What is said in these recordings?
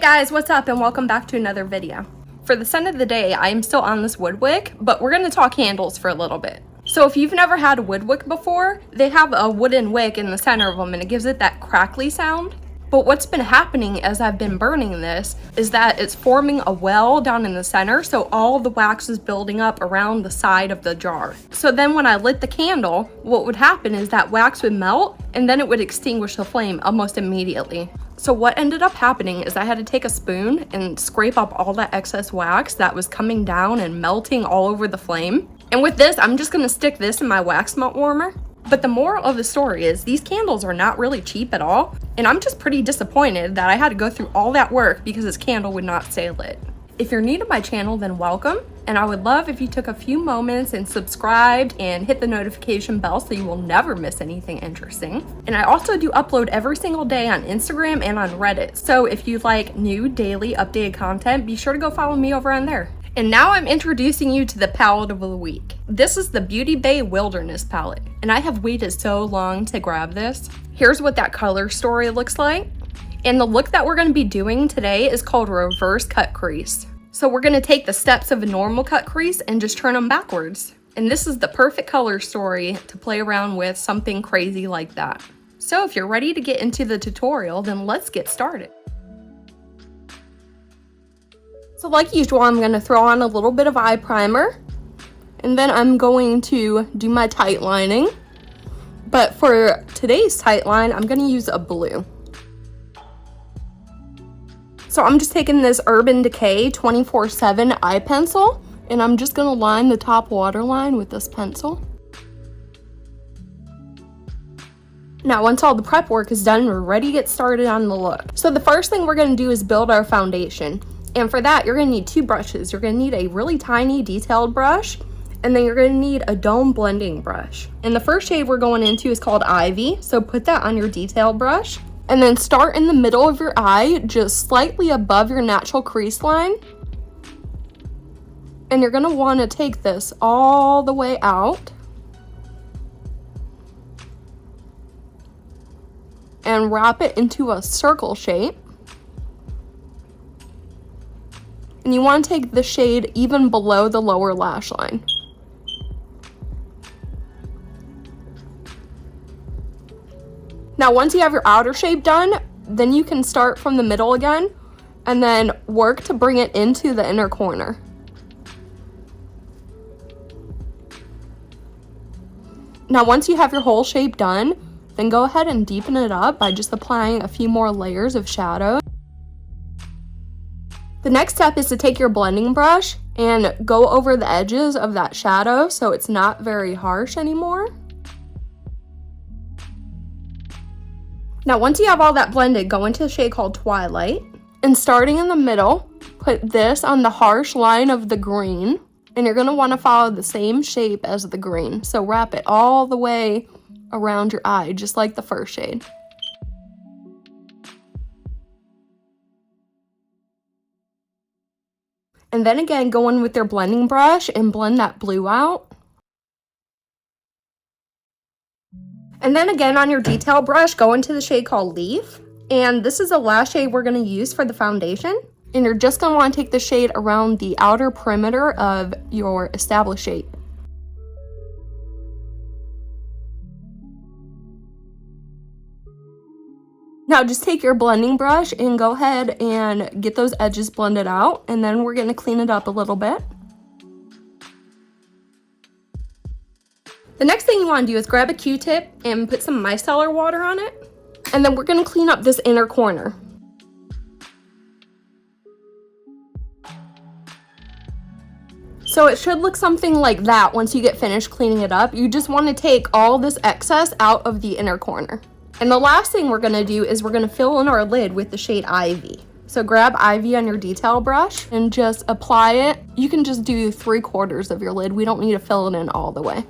guys, what's up and welcome back to another video. For the scent of the day, I am still on this wood wick, but we're going to talk candles for a little bit. So if you've never had a wood wick before, they have a wooden wick in the center of them and it gives it that crackly sound. But what's been happening as I've been burning this is that it's forming a well down in the center, so all the wax is building up around the side of the jar. So then when I lit the candle, what would happen is that wax would melt and then it would extinguish the flame almost immediately. So what ended up happening is I had to take a spoon and scrape up all that excess wax that was coming down and melting all over the flame. And with this, I'm just gonna stick this in my wax melt warmer. But the moral of the story is these candles are not really cheap at all, and I'm just pretty disappointed that I had to go through all that work because this candle would not stay lit. If you're new to my channel, then welcome, and I would love if you took a few moments and subscribed and hit the notification bell so you will never miss anything interesting. And I also do upload every single day on Instagram and on Reddit, so if you like new daily updated content, be sure to go follow me over on there. And now I'm introducing you to the palette of the week. This is the Beauty Bay Wilderness palette, and I have waited so long to grab this. Here's what that color story looks like. And the look that we're going to be doing today is called reverse cut crease. So we're going to take the steps of a normal cut crease and just turn them backwards. And this is the perfect color story to play around with something crazy like that. So if you're ready to get into the tutorial, then let's get started. So like usual, I'm going to throw on a little bit of eye primer, and then I'm going to do my tight lining. But for today's tight line, I'm going to use a blue. So I'm just taking this Urban Decay 24/7 eye pencil, and I'm just going to line the top waterline with this pencil. Now, once all the prep work is done, we're ready to get started on the look. So the first thing we're going to do is build our foundation. And for that, you're going to need two brushes. You're going to need a really tiny detailed brush, and then you're going to need a dome blending brush. And the first shade we're going into is called Ivy, so put that on your detailed brush. And then start in the middle of your eye, just slightly above your natural crease line. And you're going to want to take this all the way out. And wrap it into a circle shape. And you want to take the shade even below the lower lash line. Now once you have your outer shape done, then you can start from the middle again and then work to bring it into the inner corner. Now once you have your whole shape done, then go ahead and deepen it up by just applying a few more layers of shadow. The next step is to take your blending brush and go over the edges of that shadow so it's not very harsh anymore. Now once you have all that blended, go into a shade called Twilight, and starting in the middle, put this on the harsh line of the green, and you're going to want to follow the same shape as the green. So wrap it all the way around your eye, just like the first shade. And then again, go in with your blending brush and blend that blue out. And then again, on your detail brush, go into the shade called Leaf. And this is the last shade we're going to use for the foundation. And you're just going to want to take the shade around the outer perimeter of your established shape. Now just take your blending brush and go ahead and get those edges blended out, and then we're going to clean it up a little bit. The next thing you want to do is grab a Q-tip and put some micellar water on it, and then we're going to clean up this inner corner. So it should look something like that once you get finished cleaning it up. You just want to take all this excess out of the inner corner. And the last thing we're going to do is we're going to fill in our lid with the shade Ivy. So grab Ivy on your detail brush and just apply it. You can just do 3/4 of your lid. We don't need to fill it in all the way.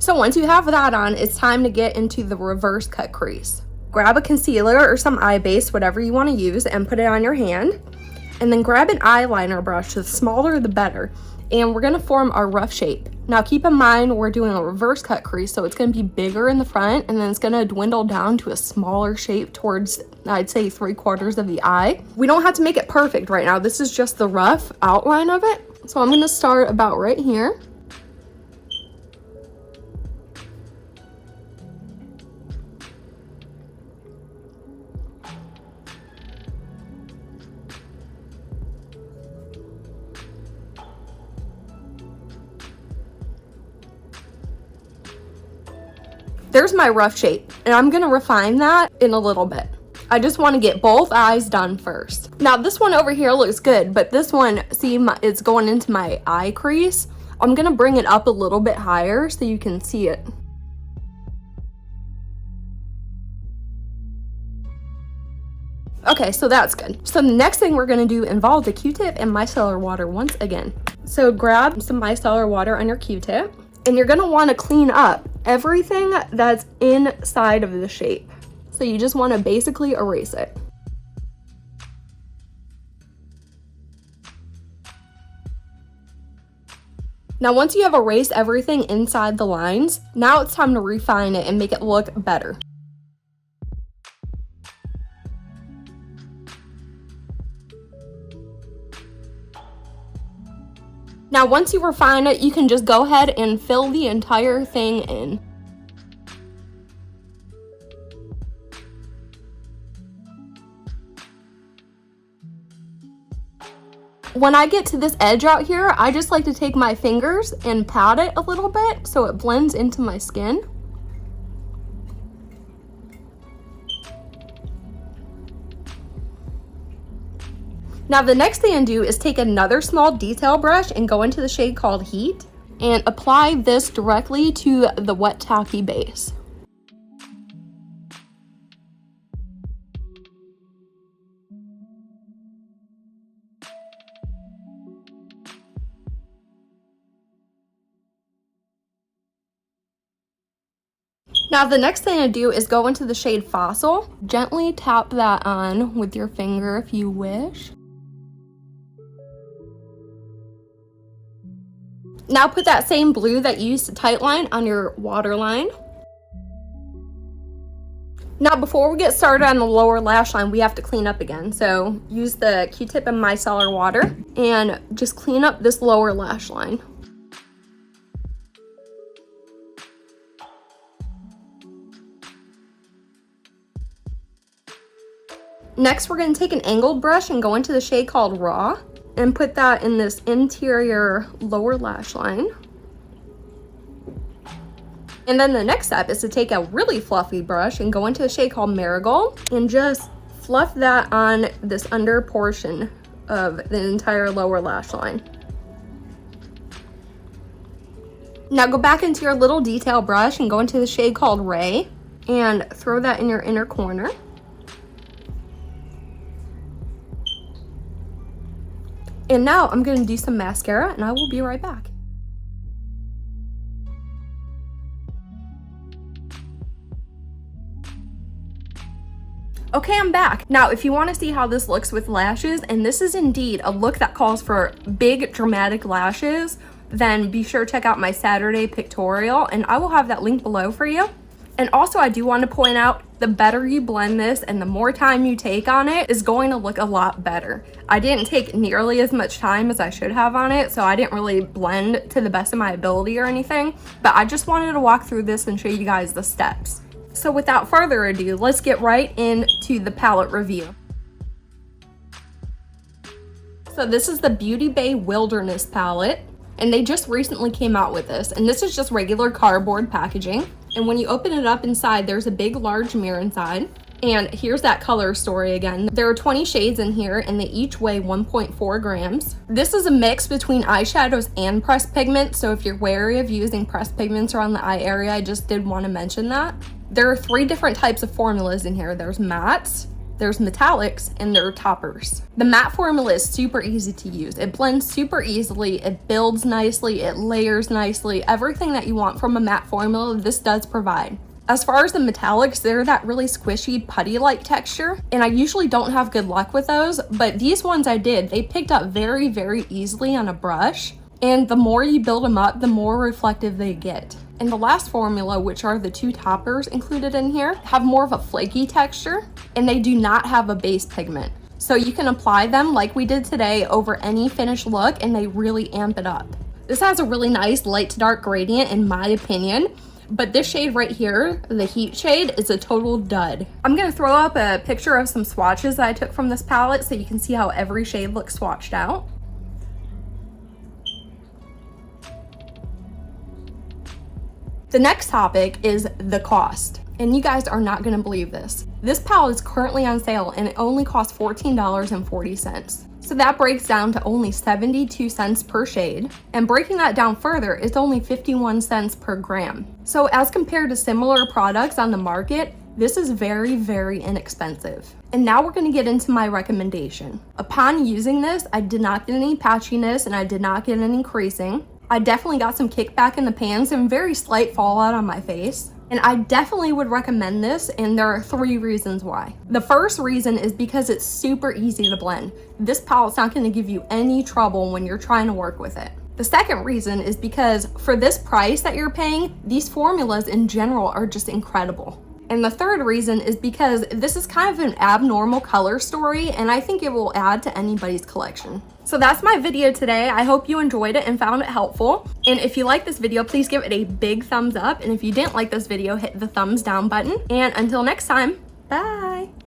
So once you have that on, it's time to get into the reverse cut crease. Grab a concealer or some eye base, whatever you want to use, and put it on your hand. And then grab an eyeliner brush, the smaller the better. And we're going to form our rough shape. Now keep in mind we're doing a reverse cut crease, so it's going to be bigger in the front and then it's going to dwindle down to a smaller shape towards, I'd say, 3/4 of the eye. We don't have to make it perfect right now. This is just the rough outline of it. So I'm going to start about right here. There's my rough shape, and I'm gonna refine that in a little bit. I just want to get both eyes done first. Now this one over here looks good, but this one, see, it's going into my eye crease. I'm gonna bring it up a little bit higher so you can see it. Okay, so that's good. So the next thing we're gonna do involves a Q-tip and micellar water once again. So grab some micellar water on your Q-tip, and you're gonna wanna clean up everything that's inside of the shape. So you just wanna basically erase it. Now once you have erased everything inside the lines, now it's time to refine it and make it look better. Now once you refine it, you can just go ahead and fill the entire thing in. When I get to this edge out here, I just like to take my fingers and pat it a little bit so it blends into my skin. Now the next thing I do is take another small detail brush and go into the shade called Heat and apply this directly to the wet tacky base. Now the next thing I do is go into the shade Fossil. Gently tap that on with your finger if you wish. Now put that same blue that you used to tightline on your waterline. Now before we get started on the lower lash line, we have to clean up again. So use the Q-tip and micellar water and just clean up this lower lash line. Next, we're going to take an angled brush and go into the shade called Raw and put that in this interior lower lash line. And then the next step is to take a really fluffy brush and go into the shade called Marigold and just fluff that on this under portion of the entire lower lash line. Now go back into your little detail brush and go into the shade called Ray and throw that in your inner corner. And now I'm going to do some mascara and I will be right back. Okay, I'm back. Now, if you want to see how this looks with lashes, and this is indeed a look that calls for big dramatic lashes, then be sure to check out my Saturday pictorial and I will have that link below for you. And also I do want to point out, the better you blend this and the more time you take on it is going to look a lot better. I didn't take nearly as much time as I should have on it, so I didn't really blend to the best of my ability or anything, but I just wanted to walk through this and show you guys the steps. So without further ado, let's get right into the palette review. So this is the Beauty Bay Wilderness palette, and they just recently came out with this, and this is just regular cardboard packaging. And when you open it up inside, there's a big large mirror inside. And here's that color story again. There are 20 shades in here and they each weigh 1.4 grams. This is a mix between eyeshadows and pressed pigment, so if you're wary of using pressed pigments around the eye area, I just did want to mention that. There are 3 different types of formulas in here. There's mattes, there's metallics, and there are toppers. The matte formula is super easy to use. It blends super easily, it builds nicely, it layers nicely. Everything that you want from a matte formula, this does provide. As far as the metallics, they're that really squishy, putty-like texture, and I usually don't have good luck with those, but these ones I did. They picked up very, very easily on a brush, And the more you build them up, the more reflective they get. And the last formula, which are the 2 toppers included in here, have more of a flaky texture, and they do not have a base pigment. So you can apply them like we did today over any finished look, and they really amp it up. This has a really nice light to dark gradient in my opinion, but this shade right here, the heat shade, is a total dud. I'm gonna throw up a picture of some swatches that I took from this palette so you can see how every shade looks swatched out. The next topic is the cost. And you guys are not gonna believe this. This palette is currently on sale and it only costs $14.40. So that breaks down to only 72 cents per shade. And breaking that down further, it's only 51 cents per gram. So as compared to similar products on the market, this is very, very inexpensive. And now we're gonna get into my recommendation. Upon using this, I did not get any patchiness and I did not get any creasing. I definitely got some kickback in the pans and very slight fallout on my face. And I definitely would recommend this, and there are 3 reasons why. The first reason is because it's super easy to blend. This palette's not gonna give you any trouble when you're trying to work with it. The second reason is because for this price that you're paying, these formulas in general are just incredible. And the third reason is because this is kind of an abnormal color story, and I think it will add to anybody's collection. So that's my video today. I hope you enjoyed it and found it helpful. And if you like this video, please give it a big thumbs up. And if you didn't like this video, hit the thumbs down button. And until next time, bye.